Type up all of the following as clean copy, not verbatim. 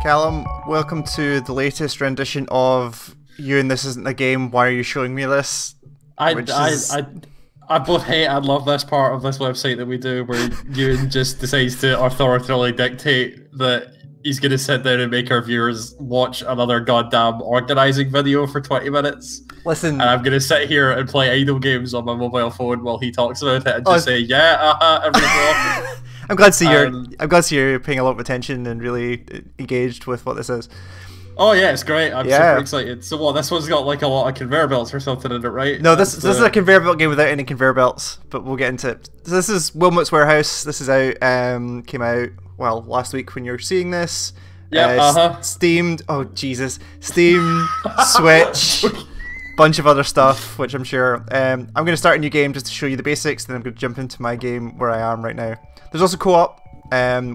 Callum, welcome to the latest rendition of You and This Isn't a Game, Why Are You Showing Me This? I both hate and love this part of this website that we do where Ewan just decides to authoritatively dictate that he's going to sit down and make our viewers watch another goddamn organising video for 20 minutes. Listen, and I'm going to sit here and play idle games on my mobile phone while he talks about it and just say, yeah, every so often. I'm glad to see you're paying a lot of attention and really engaged with what this is. Oh yeah, it's great. I'm super excited. So what, this one's got like a lot of conveyor belts or something in it, right? No, this is a conveyor belt game without any conveyor belts, but we'll get into it. So this is Wilmot's Warehouse. This is out, came out, well, last week when you're seeing this. Yeah, Steamed, oh Jesus, Steam, Switch, bunch of other stuff, which I'm sure. I'm going to start a new game just to show you the basics, then I'm going to jump into my game where I am right now. There's also co-op,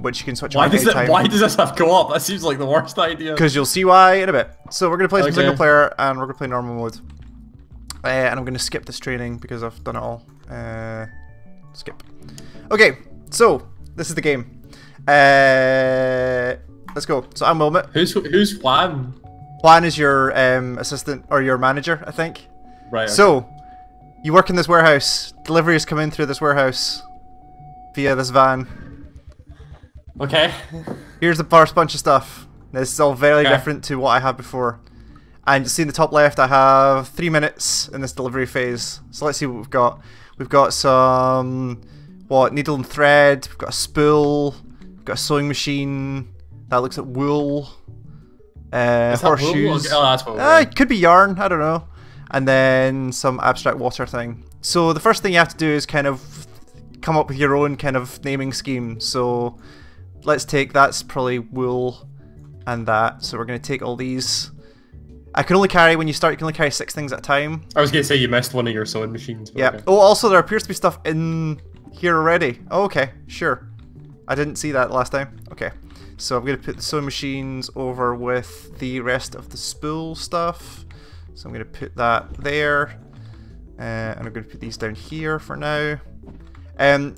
which you can switch on anytime. Why does this have co-op? That seems like the worst idea. Because you'll see why in a bit. So we're going to play some single player, and we're going to play normal mode. And I'm going to skip this training because I've done it all. Skip. Okay, so this is the game. Let's go. So I'm Wilmot. Who's Juan? Juan is your assistant, or your manager, I think. Right. Okay. So, you work in this warehouse. Deliveries come in through this warehouse via this van. Okay. Here's the first bunch of stuff. This is all very different to what I had before. And you see in the top left, I have 3 minutes in this delivery phase. So let's see what we've got. We've got some, needle and thread. We've got a spool. We've got a sewing machine that looks at wool. Horseshoes. Oh, that's what it could be yarn. I don't know. And then some abstract water thing. So the first thing you have to do is kind of come up with your own kind of naming scheme. So let's take, that's probably wool and that. So we're going to take all these. I can only carry, when you start, you can only carry 6 things at a time. I was going to say you missed one of your sewing machines. Yeah. Okay. Oh, also there appears to be stuff in here already. Oh, okay. Sure. I didn't see that last time. Okay. So I'm going to put the sewing machines over with the rest of the spool stuff. So I'm going to put that there. And I'm going to put these down here for now. The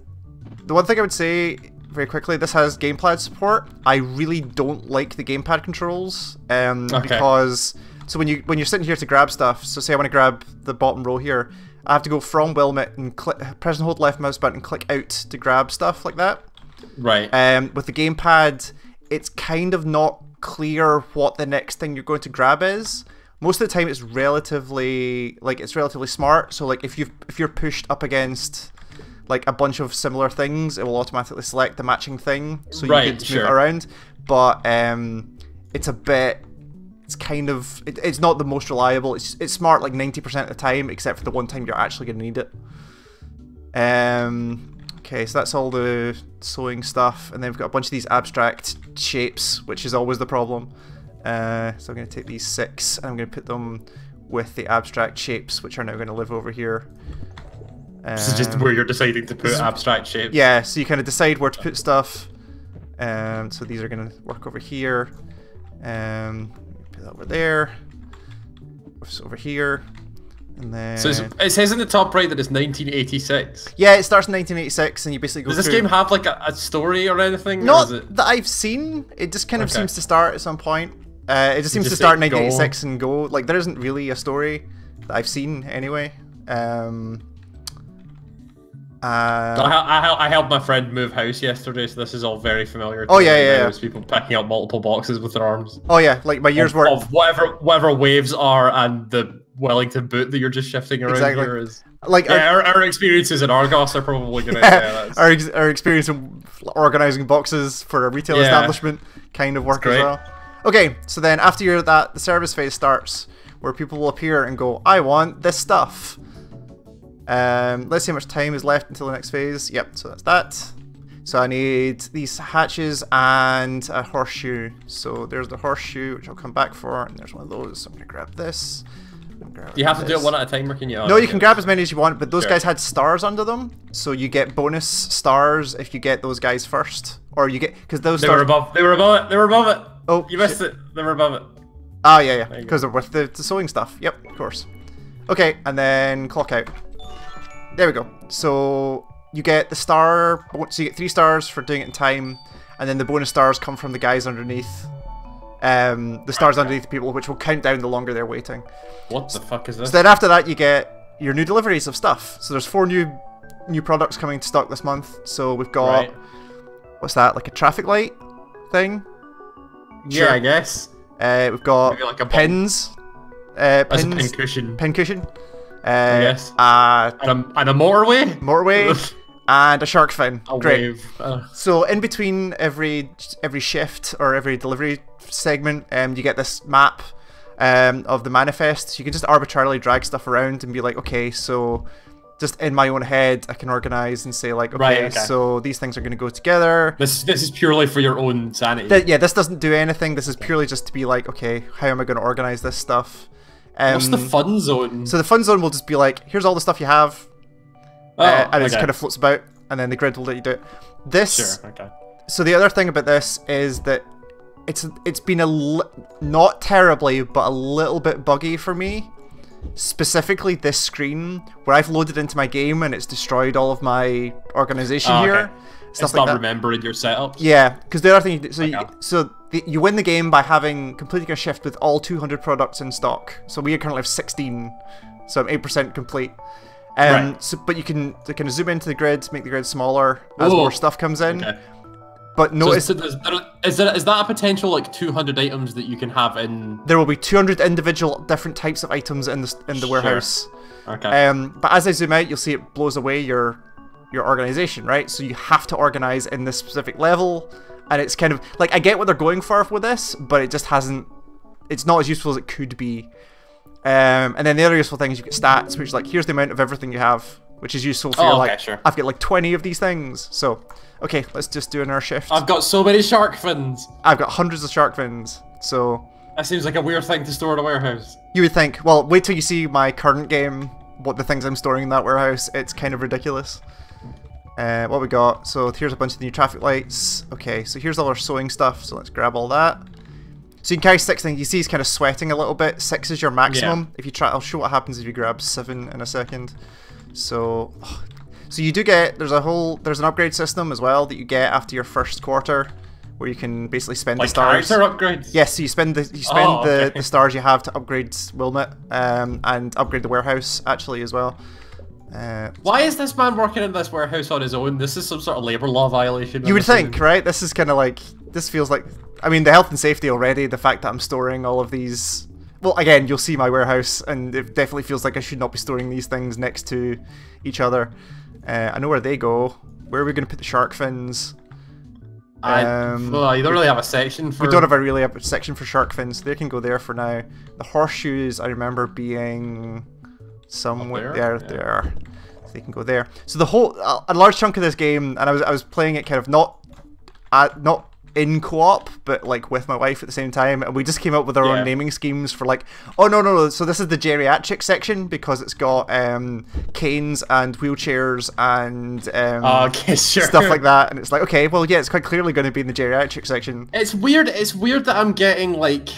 one thing I would say very quickly, this has gamepad support. I really don't like the gamepad controls because so when you're sitting here to grab stuff, so say I want to grab the bottom row here, I have to go from Wilmot and press and hold left mouse button and click out to grab stuff like that. Right. With the gamepad, it's kind of not clear what the next thing you're going to grab is. Most of the time, it's relatively smart. So like if you're pushed up against like a bunch of similar things, it will automatically select the matching thing, so you can move it around. But it's a bit, it's not the most reliable. It's smart like 90% of the time, except for the one time you're actually going to need it. Okay, so that's all the sewing stuff, and then we've got a bunch of these abstract shapes, which is always the problem. So I'm going to take these 6 and I'm going to put them with the abstract shapes, which are now going to live over here. This is just where you're deciding to put abstract shapes. Yeah, so you kind of decide where to put stuff. So these are going to work over here. Put that over there. Over here. And then... So it says in the top right that it's 1986. Yeah, it starts in 1986 and you basically go Does this game have like a story or anything? Not that I've seen. It just kind of seems to start at some point. It just seems to start in 1986 and go. Like, there isn't really a story that I've seen anyway. I helped my friend move house yesterday, so this is all very familiar to me. There's people picking up multiple boxes with their arms. Oh yeah, like my year's work of whatever waves are, and the Wellington boot that you're just shifting around here is like our experiences in Argos are probably gonna our experience in organizing boxes for a retail establishment kind of work as well. Okay, so then after you're the service phase starts, where people will appear and go, I want this stuff. Let's see how much time is left until the next phase. Yep, so that's that. So I need these hatches and a horseshoe. So there's the horseshoe, which I'll come back for, and there's one of those. So I'm gonna grab this. Do you have to do it one at a time, or can you? No, you can grab as many as you want, but those guys had stars under them, so you get bonus stars if you get those guys first, or you get because those They were above it. Oh, you missed it. They were above it. Ah, yeah, because they're with the sewing stuff. Yep, of course. Okay, and then clock out. There we go. So you get the star, so you get 3 stars for doing it in time, and then the bonus stars come from the guys underneath. the stars underneath people, which will count down the longer they're waiting. What the fuck is this? So then after that, you get your new deliveries of stuff. So there's 4 new products coming to stock this month. So we've got what's that? Like a traffic light thing? Yeah, I guess. We've got maybe like a pins. That's a pin cushion. Pin cushion. Yes. And a motorway. Motorway. And a shark fin. Great. Wave. So in between every shift or every delivery segment, you get this map of the manifest. So you can just arbitrarily drag stuff around and be like, okay, so just in my own head, I can organize and say like, okay, so these things are going to go together. This is purely for your own sanity. Yeah, this doesn't do anything. This is purely just to be like, okay, how am I going to organize this stuff? What's the fun zone? So the fun zone will just be like, here's all the stuff you have. And it just kind of floats about, and then the grid will let you do it. This, so the other thing about this is that it's been not terribly, but a little bit buggy for me. Specifically this screen, where I've loaded into my game and it's destroyed all of my organization here. Stuff like that. Remembering your setup. Yeah, because the other thing, you win the game by having completing a shift with all 200 products in stock. So we currently have 16, so I'm 8% complete. So, but you can kind of zoom into the grid, make the grid smaller as more stuff comes in. But notice, so is that a potential like 200 items that you can have in? There will be 200 individual different types of items in the warehouse. But as I zoom out, you'll see it blows away your organization, right? So you have to organize in this specific level, and it's kind of like, I get what they're going for with this, but it just hasn't. It's not as useful as it could be. And then the other useful thing is you get stats, which is like, here's the amount of everything you have, which is useful for I've got like 20 of these things. So, okay, let's just do another shift. I've got so many shark fins. I've got hundreds of shark fins. So that seems like a weird thing to store in a warehouse. You would think. Well, wait till you see my current game, what the things I'm storing in that warehouse. It's kind of ridiculous. What we got? So here's a bunch of new traffic lights. Okay, so here's all our sewing stuff. So let's grab all that. So you can carry 6 things. You see he's kind of sweating a little bit. 6 is your maximum. If you try, I'll show what happens if you grab 7 in a second. So you do get, there's an upgrade system as well that you get after your first quarter, where you can basically spend the stars. Character upgrades? Yes, so you spend the stars you have to upgrade Wilmot, and upgrade the warehouse actually as well. Why is this man working in this warehouse on his own? This is some sort of labor law violation. You would think, right? This is kind of like, this feels like, I mean, the health and safety already, the fact that I'm storing all of these. Well, again, you'll see my warehouse, and it definitely feels like I should not be storing these things next to each other. I know where they go. Where are we going to put the shark fins? Well, you don't really have a section for... We don't really have a section for shark fins. They can go there for now. The horseshoes, I remember being somewhere there. So they can go there. So the whole, a large chunk of this game, and I was playing it kind of not in co-op, but like with my wife at the same time, and we just came up with our own naming schemes for like, oh no, so this is the geriatric section because it's got canes and wheelchairs and stuff like that, and it's like, okay, well yeah, it's quite clearly going to be in the geriatric section. It's weird that I'm getting like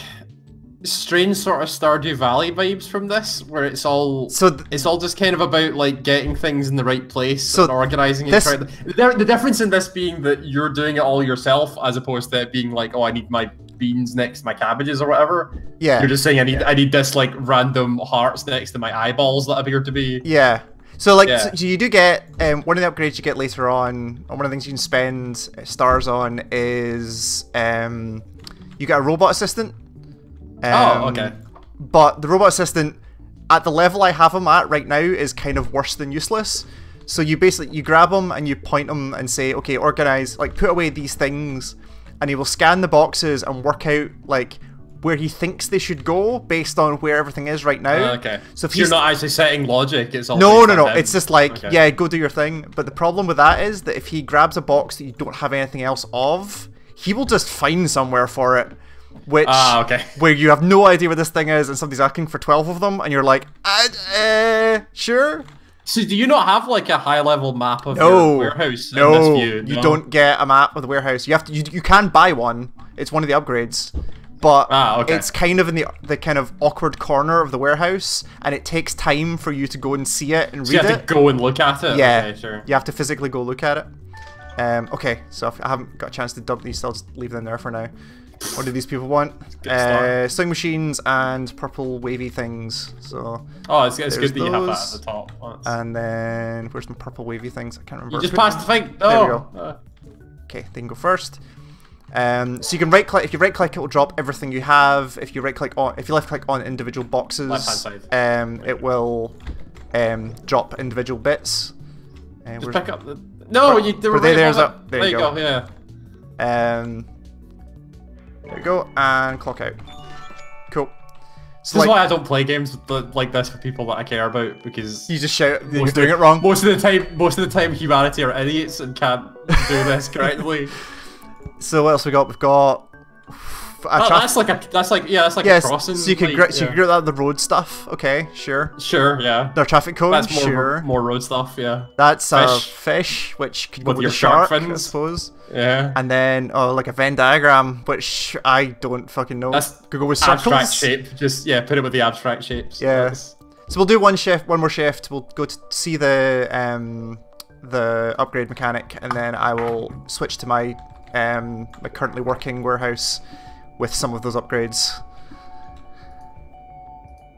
strange sort of Stardew Valley vibes from this, where it's all just kind of about like getting things in the right place and organizing it. The difference in this being that you're doing it all yourself, as opposed to it being like, oh, I need my beans next to my cabbages or whatever. Yeah, you're just saying I need this like random hearts next to my eyeballs that appear to be. Yeah. So like, so you do get one of the upgrades you get later on, and one of the things you can spend stars on is you get a robot assistant. But the robot assistant, at the level I have him at right now, is kind of worse than useless. So you grab him and you point him and say, okay, organize, like put away these things, and he will scan the boxes and work out like where he thinks they should go based on where everything is right now. So if you're not actually setting logic, it's all no. It's just like, yeah, go do your thing. But the problem with that is that if he grabs a box that you don't have anything else of, he will just find somewhere for it. Which, where you have no idea where this thing is, and somebody's asking for 12 of them, and you're like, sure? So do you not have like a high-level map of your warehouse in this view? No, you don't get a map of the warehouse. You have to. You can buy one. It's one of the upgrades, but it's kind of in the kind of awkward corner of the warehouse, and it takes time for you to go and see it and read it. You have to go and look at it? Yeah, sure. You have to physically go look at it. Okay, so if I haven't got a chance to dump these, so I'll just leave them there for now. What do these people want? Sewing machines and purple wavy things. So. Oh, it's good that you have that at the top. And then where's my purple wavy things? I can't remember. You just passed the thing. Oh. There we go. Okay, they can go first. So you can right click. If you right click, it will drop everything you have. If you right click on, if you left click on individual boxes, left-hand side. It will drop individual bits. Just pick up the. No, they were there you go. Yeah. There we go, and clock out. Cool. So this is why I don't play games like this for people that I care about, because you just shout you're doing it wrong. Most of the time, humanity are idiots and can't do this correctly. So what else we got? We've got. That's like a crossing. So you can grab that the road stuff. Okay, sure. Sure, yeah. No traffic cones. That's more road stuff. Yeah. That's fish, which could go with your the shark, fins. I suppose. Yeah. And then like a Venn diagram, which I don't fucking know. That's could go with circles. Abstract shape. Just put it with the abstract shapes. Yeah. So we'll do one more shift. We'll go to see the upgrade mechanic, and then I will switch to my currently working warehouse with some of those upgrades.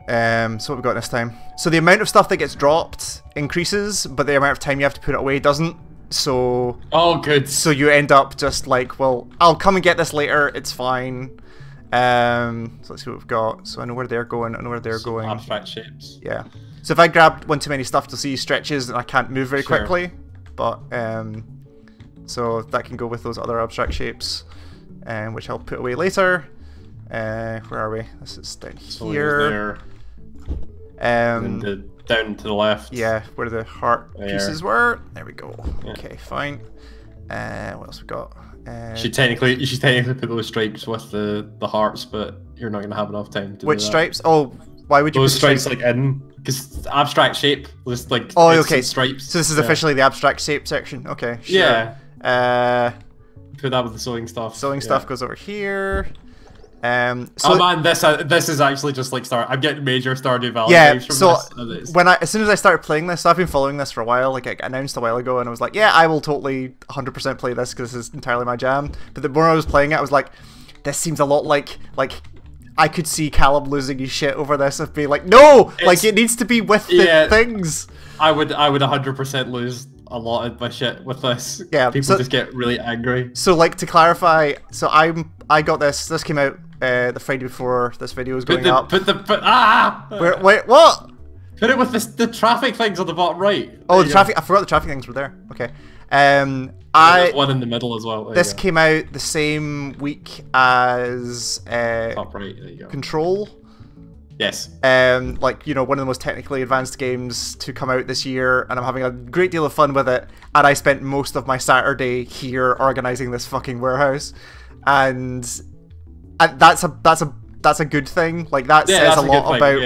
So what we got this time? So the amount of stuff that gets dropped increases, but the amount of time you have to put it away doesn't. So good. So you end up just like, well, I'll come and get this later. It's fine. So let's see what we've got. So I know where they're going. I know where they're going. Abstract shapes. Yeah. So if I grab one too many stuff to see stretches, and I can't move very quickly. But so that can go with those other abstract shapes. Which I'll put away later. Where are we? This is down here. Down to the left. Yeah, where the heart pieces were. There we go. Yeah. Okay, fine. What else we got? You should technically put those stripes with the hearts, but you're not gonna have enough time to. Which stripes? Oh, why would you? Those stripes like in because abstract shape was like. Oh, okay. Stripes. So this is officially the abstract shape section. Okay. Sure. Yeah. Put that with the sewing stuff. Sewing stuff goes over here. So oh man, this is actually just like I'm getting major Stardew Valley vibes from this. As soon as I started playing this, so I've been following this for a while. Like I announced a while ago, and I was like, yeah, I will totally 100% play this because this is entirely my jam. But the more I was playing it, I was like, this seems a lot like I could see Caleb losing his shit over this of being like, no, like it needs to be with the things. I would 100% lose a lot of my shit with this. Yeah, people just get really angry. So like to clarify, so I got this. This came out the Friday before this video was going up. Wait, what? Put it with the traffic things on the bottom right. Oh, the traffic. I forgot the traffic things were there. Okay. There's one in the middle as well. This came out the same week as top right. There you go. Control. Yes. Like, you know, one of the most technically advanced games to come out this year, and I'm having a great deal of fun with it. And I spent most of my Saturday here organizing this fucking warehouse, and that's a good thing. Like that says a lot about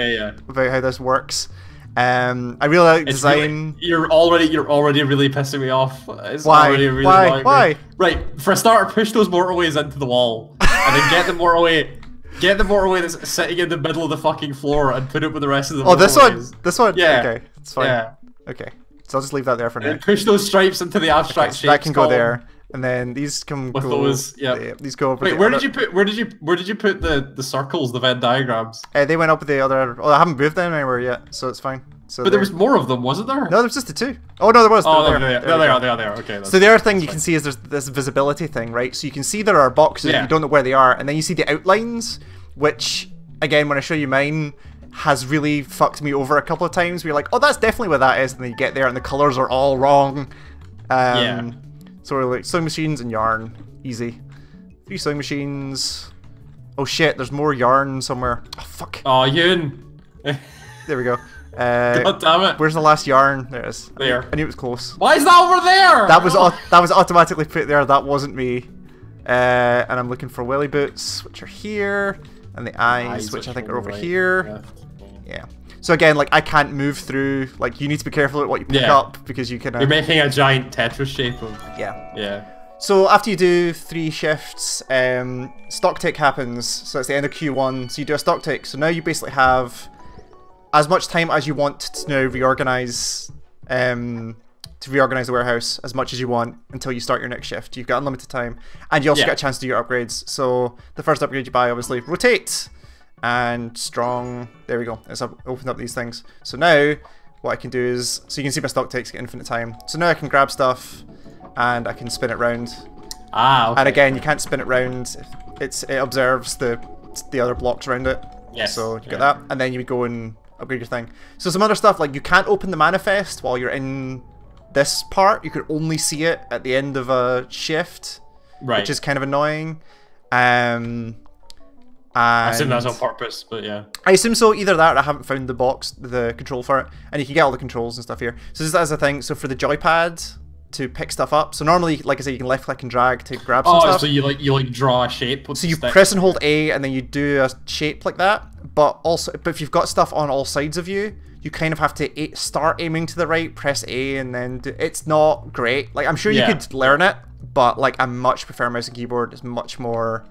how this works. I really like design. Really, you're already really pissing me off. Why? Why? Right. For a starter, push those motorways into the wall, and then get the motorway. Get the motorway that's sitting in the middle of the fucking floor and put it with the rest of the motorways. This one? Yeah. Okay, it's fine. Yeah. Okay, so I'll just leave that there for now. And push those stripes into the abstract shapes. That can go there, and then these can with go... those, yeah. These go over. Wait, where did you put the circles, the Venn diagrams? They went up with the other... Oh, I haven't moved them anywhere yet, so it's fine. So but there was more of them, wasn't there? No, there was just the two. Oh no, there was. Oh, they are there. Okay. So the other thing you can see is there's this visibility thing, right? So you can see there are boxes, you don't know where they are, and then you see the outlines, which, again, when I show you mine, has really fucked me over a couple of times. Where you're like, oh, that's definitely where that is, and then you get there and the colors are all wrong. So we're like, sewing machines and yarn, easy. 3 sewing machines. Oh shit, there's more yarn somewhere. Oh fuck. Oh, Yoon. There we go. God damn it. Where's the last yarn? There it is. There. I knew it was close. Why is that over there? That was automatically put there. That wasn't me. And I'm looking for willy boots, which are here, and the eyes which I think are over here. Yeah. So again, like I can't move through. Like you need to be careful with what you pick up because you can. You're making a giant Tetris shape of. Yeah. So after you do 3 shifts, stock take happens. So it's the end of Q1. So you do a stock take. So now you basically have as much time as you want to now reorganize to to reorganize the warehouse as much as you want until you start your next shift. You've got unlimited time, and you also get a chance to do your upgrades. So the first upgrade you buy, obviously, rotate and strong. There we go. It's opened up these things. So now what I can do is, so you can see my stock takes infinite time. So now I can grab stuff and I can spin it round. Ah, okay. And again, you can't spin it round. It observes the other blocks around it. Yes. So you get that, and then you would go and upgrade your thing. So some other stuff, like you can't open the manifest while you're in this part. You could only see it at the end of a shift, which is kind of annoying. I assume that's on purpose, but yeah. I assume so. Either that, or I haven't found the control for it, and you can get all the controls and stuff here. So this is a thing. So for the joypad to pick stuff up. So normally, like I say, you can left click and drag to grab some stuff. So you draw a shape. So you press and hold A, and then you do a shape like that. But if you've got stuff on all sides of you, you kind of have to start aiming to the right, press A, and then it's not great. Like I'm sure you could learn it, but like I much prefer mouse and keyboard. It's much more.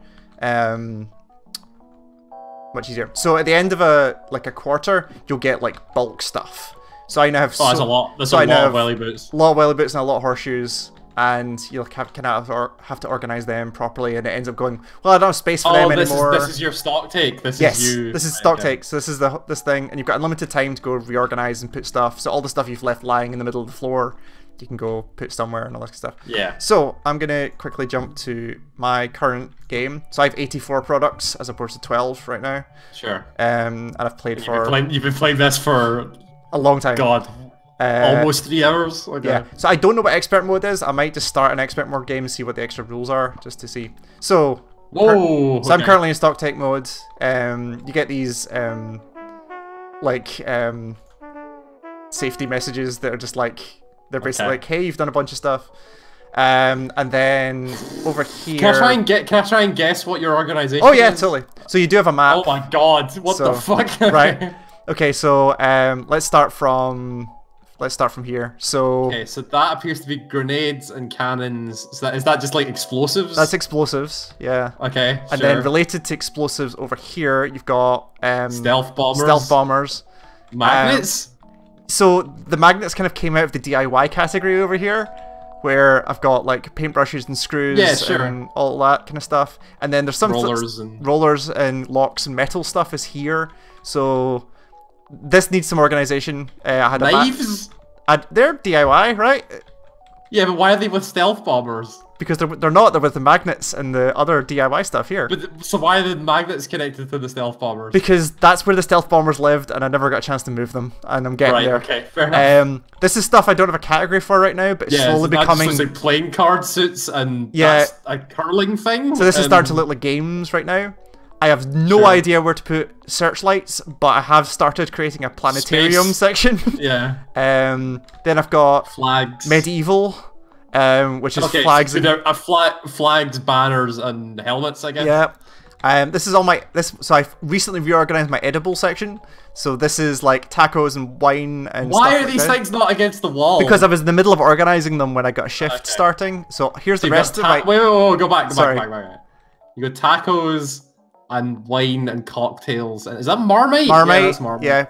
Much easier. So at the end of a quarter, you'll get like bulk stuff. So I now have that's a lot. That's a lot of welly boots. A lot of welly boots and a lot of horseshoes, and you'll have to organize them properly, and it ends up going, well, I don't have space for them anymore. This is your stock take. This is stock take. So this is this thing, and you've got unlimited time to go reorganize and put stuff. So all the stuff you've left lying in the middle of the floor, you can go put somewhere and all that stuff. Yeah. So I'm gonna quickly jump to my current game. So I have 84 products as opposed to 12 right now. Sure. And I've played you've been playing this for a long time. God. Almost 3 hours. Okay. Yeah. So I don't know what expert mode is. I might just start an expert mode game and see what the extra rules are, just to see. So. I'm currently in stock take mode. You get these safety messages that are just like. They're basically like, hey, you've done a bunch of stuff. And then over here... Can I try and guess what your organization is? Oh yeah, totally. So you do have a map. Oh my god, what the fuck? Right. Okay, so let's start from here. So okay, so that appears to be grenades and cannons. Is that just like explosives? That's explosives, yeah. Okay, and then related to explosives over here, you've got stealth bombers. Stealth bombers. Magnets? So the magnets kind of came out of the DIY category over here, where I've got like paintbrushes and screws and all that kind of stuff. And then there's some rollers and locks and metal stuff is here. So this needs some organization. I had knives? They're DIY, right? Yeah, but why are they with stealth bombers? Because they're not. They're with the magnets and the other DIY stuff here. But so why are the magnets connected to the stealth bombers? Because that's where the stealth bombers lived, and I never got a chance to move them. And I'm getting there. Okay, fair enough. This is stuff I don't have a category for right now, but it's slowly becoming. Just like playing card suits and that's a curling thing. So this is starting to look like games right now. I have no idea where to put searchlights, but I have started creating a planetarium section. Yeah. Then I've got flags. Medieval. Which is flags. So flags, banners, and helmets, I guess. Yeah. This is all my So I've recently reorganized my edible section. So this is like tacos and wine and. Why are these things not against the wall? Because I was in the middle of organizing them when I got a shift starting. So here's the rest of my. Wait, go back. You got tacos and wine and cocktails. Is that Marmite? Marmite, yeah, that's Marmite. Yeah,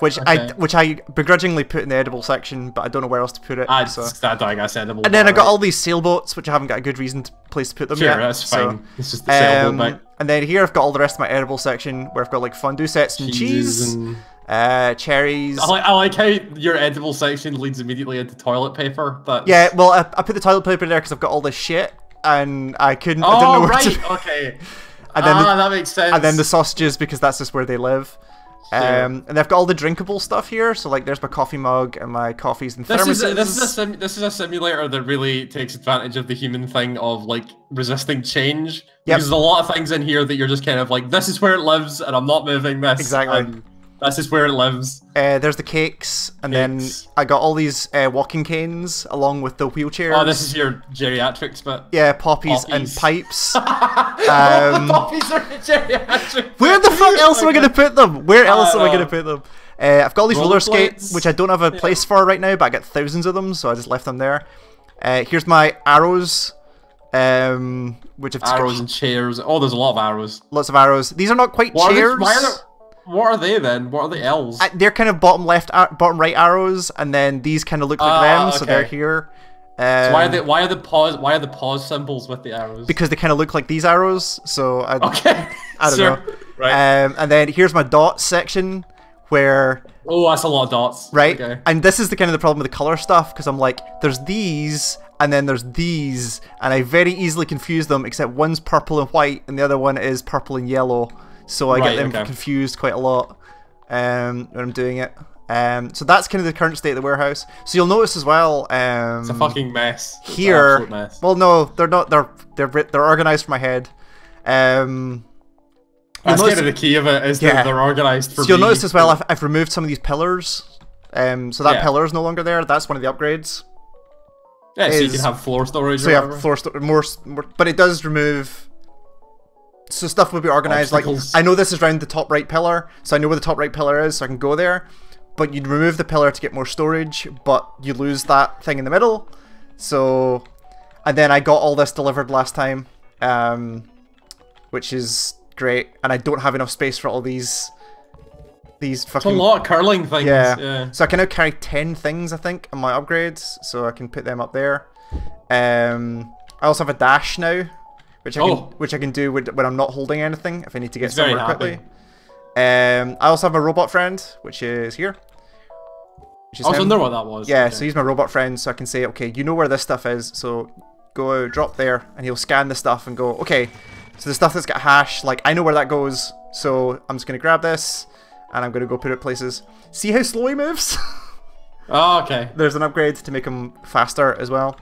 which I begrudgingly put in the edible section, but I don't know where else to put it. I guess edible. And then I got all these sailboats, which I haven't got a good place to put them yet. Sure, that's fine. It's just the sailboat bit. And then here I've got all the rest of my edible section, where I've got like fondue sets and cheese, cherries. I like how your edible section leads immediately into toilet paper. Yeah, well, I put the toilet paper there because I've got all this shit, and I couldn't. Oh, I didn't know right. Where to... Okay. And then that makes sense. And then the sausages, because that's just where they live. Sure. And they've got all the drinkable stuff here. So like, there's my coffee mug and my coffees and thermoses. This is a simulator that really takes advantage of the human thing of like resisting change. Because there's a lot of things in here that you're just kind of like, this is where it lives, and I'm not moving this. Exactly. This is where it lives. There's the cakes, and then I got all these walking canes along with the wheelchairs. Oh, this is your geriatrics bit. Yeah, poppies. And pipes. Poppies are geriatric. Where the fuck else am I going to put them? Where else am I going to put them? I've got all these roller skates, which I don't have a place for right now, but I get thousands of them, so I just left them there. Here's my arrows. Which have arrows and chairs. Oh, there's a lot of arrows. Lots of arrows. These are not quite chairs. What are they then? What are the L's? They're kind of bottom right arrows, and then these kind of look like them, so they're here. So why are the pause symbols with the arrows? Because they kind of look like these arrows. So I don't sure. know. Right. And then here's my dots section where. Oh, that's a lot of dots. Right. Okay. And this is the kind of the problem with the color stuff because I'm like, there's these and then there's these, and I very easily confuse them. Except one's purple and white, and the other one is purple and yellow. So I get them confused quite a lot when I'm doing it. So that's kind of the current state of the warehouse. So you'll notice as well. It's a fucking mess. Here, an absolute mess. Well, no, they're not. They're organized for my head. That's kind of the key of it, is that they're organized for me. So you'll notice as well, I've removed some of these pillars. So that pillar is no longer there. That's one of the upgrades. Yeah, so you can have floor storage. So you have floor storage, more, but it does remove. So stuff will be organized. Obstacles. Like, I know this is around the top right pillar, so I know where the top right pillar is, so I can go there. But you'd remove the pillar to get more storage, but you lose that thing in the middle. So, and then I got all this delivered last time, which is great. And I don't have enough space for all these fucking. It's a lot of curling things. Yeah. So I can now carry 10 things, I think, on my upgrades, so I can put them up there. I also have a dash now, which I can do when I'm not holding anything if I need to get somewhere quickly. I also have a robot friend, which is here. I was wondering what that was. Yeah, so he's my robot friend, so I can say, okay, you know where this stuff is, so go drop there, and he'll scan the stuff and go, okay, so the stuff that's got hash, like, I know where that goes, so I'm just going to grab this, and I'm going to go put it places. See how slow he moves? Oh, okay. There's an upgrade to make him faster as well.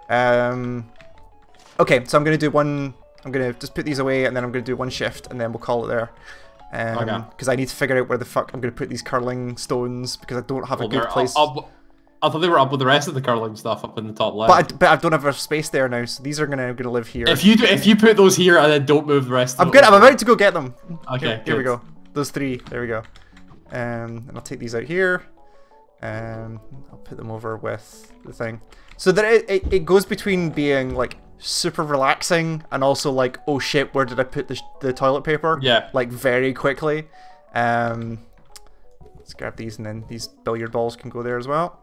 Okay, so I'm going to do one, I'm going to just put these away, and then I'm going to do one shift, and then we'll call it there. Because I need to figure out where the fuck I'm going to put these curling stones, because I don't have a good place. I thought they were up with the rest of the curling stuff up in the top left. But I don't have a space there now, so these are going to live here. If you put those here and then don't move the rest of them. I'm about to go get them. Okay, here we go. Those three, there we go. And I'll take these out here. I'll put them over with the thing. So that it goes between being like super relaxing and also like, oh shit, where did I put the toilet paper? Yeah. Like very quickly. Let's grab these, and then these billiard balls can go there as well.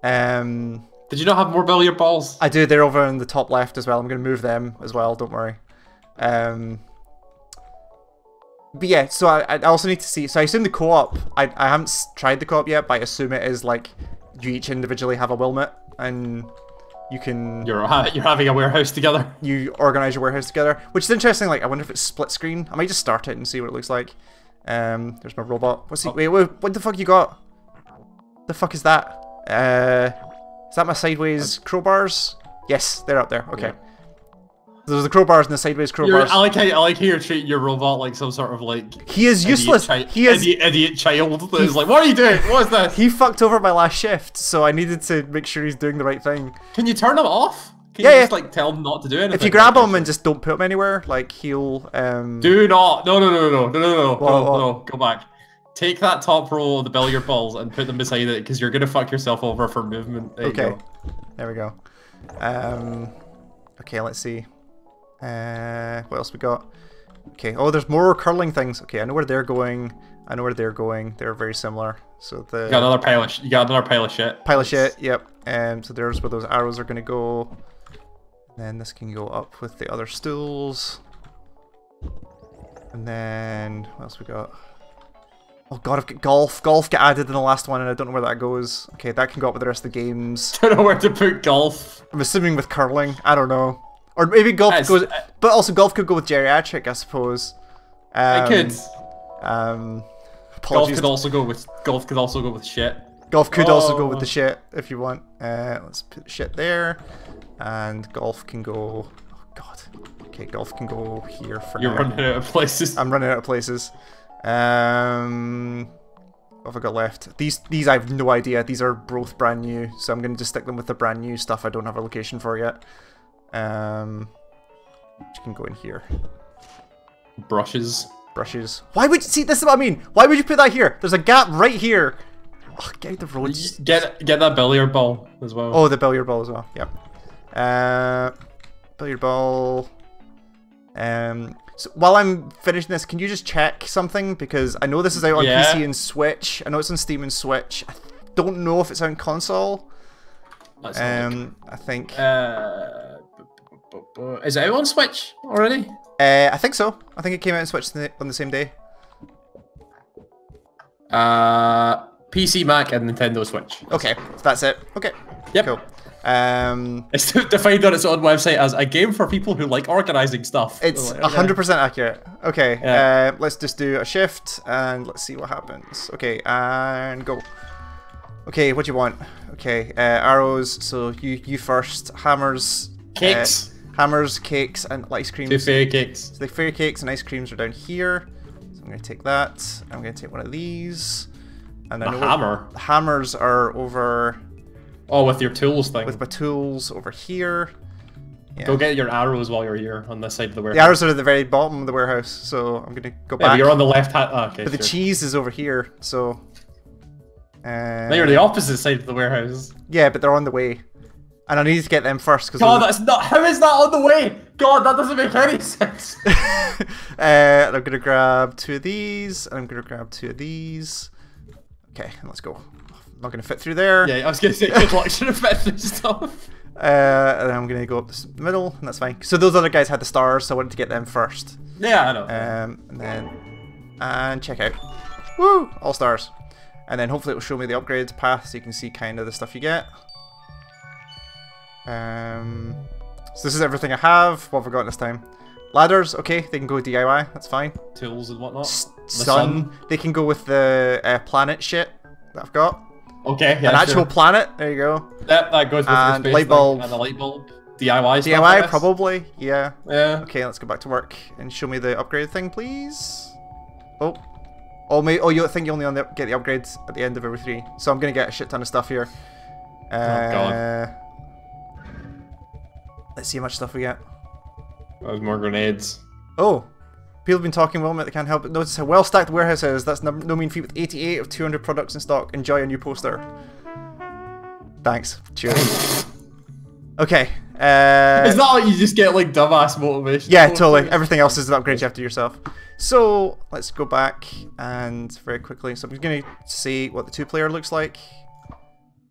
Did you not have more billiard balls? I do. They're over in the top left as well. I'm going to move them as well. Don't worry. But yeah, so I also need to see. So I assume the co-op. I haven't tried the co-op yet, but I assume it is like you each individually have a Wilmot, and you can. You're having a warehouse together. You organize your warehouse together, which is interesting. Like, I wonder if it's split screen. I might just start it and see what it looks like. There's my robot. What's he? Wait, what the fuck you got? The fuck is that? Is that my sideways crowbars? Yes, they're up there. Okay. Yeah. There's the crowbars and the sideways crowbars. I like how you're treating your robot like some sort of like. He is useless. He is idiot child. He's like, what are you doing? What is this? He fucked over my last shift, so I needed to make sure he's doing the right thing. Can you turn him off? Can you just like tell him not to do anything? If you grab him and just don't put him anywhere, like he'll. Do not. No. Go back. Take that top row of the billiard balls and put them beside it, because you're gonna fuck yourself over for movement. There you go. There we go. Okay, let's see. What else we got? Okay. Oh, there's more curling things. Okay, I know where they're going. I know where they're going. They're very similar. So the. You got another pile of shit. Pile of shit. Yep. So there's where those arrows are gonna go. And then this can go up with the other stools. And then what else we got? Oh god, I've got golf. Golf got added in the last one, and I don't know where that goes. Okay, that can go up with the rest of the games. Don't know where to put golf. I'm assuming with curling. I don't know. Or maybe golf goes, but also golf could go with geriatric, I suppose. It could. Golf could also go with shit. Golf could also go with the shit if you want. Let's put shit there, and golf can go. Oh god. Okay, golf can go here for now. You're running out of places. I'm running out of places. What have I got left? These I have no idea. These are both brand new, so I'm going to just stick them with the brand new stuff I don't have a location for yet. Which can go in here. Brushes. Why would you see? This is what I mean. Why would you put that here? There's a gap right here. Oh, get out the road. Get that billiard ball as well. Oh, the billiard ball as well. Yep. Billiard ball. So while I'm finishing this, can you just check something? Because I know this is out on PC and Switch. I know it's on Steam and Switch. I don't know if it's out on console. Let's have a look. I think. Is it out on Switch already? I think so. I think it came out on Switch on the same day. PC, Mac, and Nintendo Switch. Okay, that's it. Okay. Yep. Cool. It's defined on its own website as a game for people who like organizing stuff. It's like, 100% accurate. Okay, Yeah. let's just do a shift and let's see what happens. Okay, and go. Okay, what do you want? Okay, arrows. So you first. Hammers. Cakes. Hammers, cakes, and ice creams. 2 fairy cakes. So the fairy cakes and ice creams are down here. So I'm going to take that. I'm going to take one of these. And The hammer. The hammers are over. Oh, with your tools thing. With my tools over here. Yeah. Go get your arrows while you're here on this side of the warehouse. The arrows are at the very bottom of the warehouse, so I'm going to go back. But you're on the left hand. Oh, okay, but the cheese is over here, so. Now you're the opposite side of the warehouse. Yeah, but they're on the way. And I need to get them first. God, that's not. How is that on the way? God, that doesn't make any sense. And I'm going to grab 2 of these, and I'm going to grab 2 of these. Okay, let's go. I'm not going to fit through there. Yeah, I was going to say, good luck trying to fit through stuff. And then I'm going to go up the middle, and that's fine. So those other guys had the stars, so I wanted to get them first. Yeah, I know. And then, and check out. Woo! All stars. And then hopefully it will show me the upgrade path, so you can see kind of the stuff you get. So this is everything I have. What have I got this time? Ladders, okay, they can go DIY, that's fine. Tools and whatnot. Sun, they can go with the planet shit that I've got. Okay, yeah, An actual planet, there you go. Yep, that goes with and the space light bulb. thing and the light bulb. DIY stuff, DIY, probably, yeah. Yeah. Okay, let's go back to work and show me the upgrade thing, please. Oh. Oh, you think you only get the upgrades at the end of every 3. So I'm going to get a shit ton of stuff here. Oh, God. Let's see how much stuff we get. There's more grenades. Oh. People have been talking Wilmot, they can't help but notice how well stacked the warehouse is. That's no mean feat with 88 of 200 products in stock. Enjoy a new poster. Thanks. Cheers. Okay. Is that like you just get like dumbass motivation? Yeah, totally. Everything else is an upgrade you have to do yourself. So let's go back and very quickly. So I'm going to see what the 2-player looks like.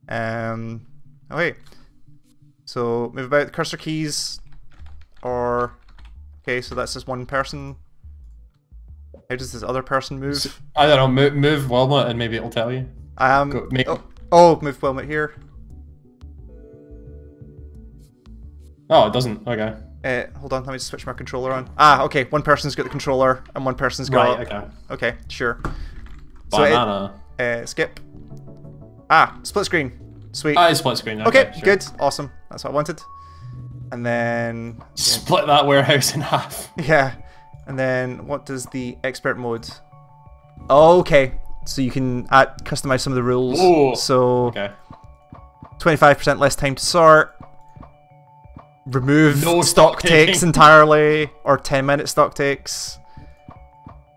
Oh wait. So move about the cursor keys, or okay. So that's just one person. How does this other person move? I don't know. Move Wilmot and maybe it'll tell you. Move Wilmot here. Oh, it doesn't. Okay. Hold on, let me just switch my controller on. Ah, okay. One person's got the controller and one person's got. Right. Okay. Okay, sure. Banana. So skip. Ah, split screen. Sweet. Ah, it's split screen. Okay, sure. good, awesome. That's what I wanted. And then split that warehouse in half. Yeah. And then what does the expert mode? Oh, okay. So you can customize some of the rules. Ooh. So okay. 25% less time to sort. Remove no stock takes entirely, or 10-minute stock takes.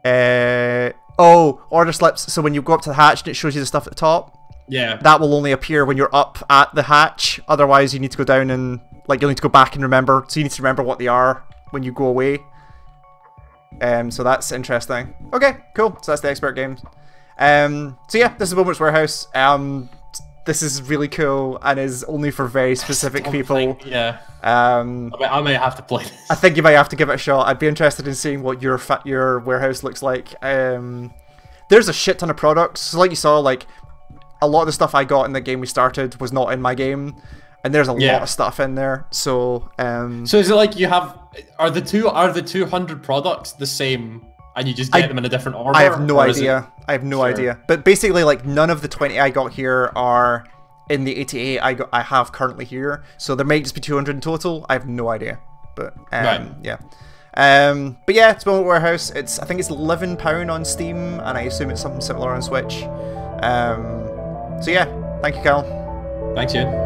Order slips. So when you go up to the hatch and it shows you the stuff at the top. Yeah. That will only appear when you're up at the hatch. Otherwise, you need to go down and you'll need to go back and remember. So you need to remember what they are when you go away. So that's interesting. Okay, cool. So that's the expert games. So yeah, this is Wilmot's Warehouse. This is really cool and is only for very specific people. Yeah. I may have to play this. I think you might have to give it a shot. I'd be interested in seeing what your warehouse looks like. There's a shit ton of products. So like you saw, like a lot of the stuff I got in the game we started was not in my game, and there's a lot of stuff in there. So so is it like you have are the 200 products the same and you just get them in a different order? I have no idea. I have no idea. But basically, like none of the 20 I got here are in the 88 I have currently here. So there might just be 200 in total. I have no idea. But yeah. But yeah, it's Wilmot Warehouse. I think it's £11 on Steam, and I assume it's something similar on Switch. So yeah, thank you, Cal. Thanks, Ian.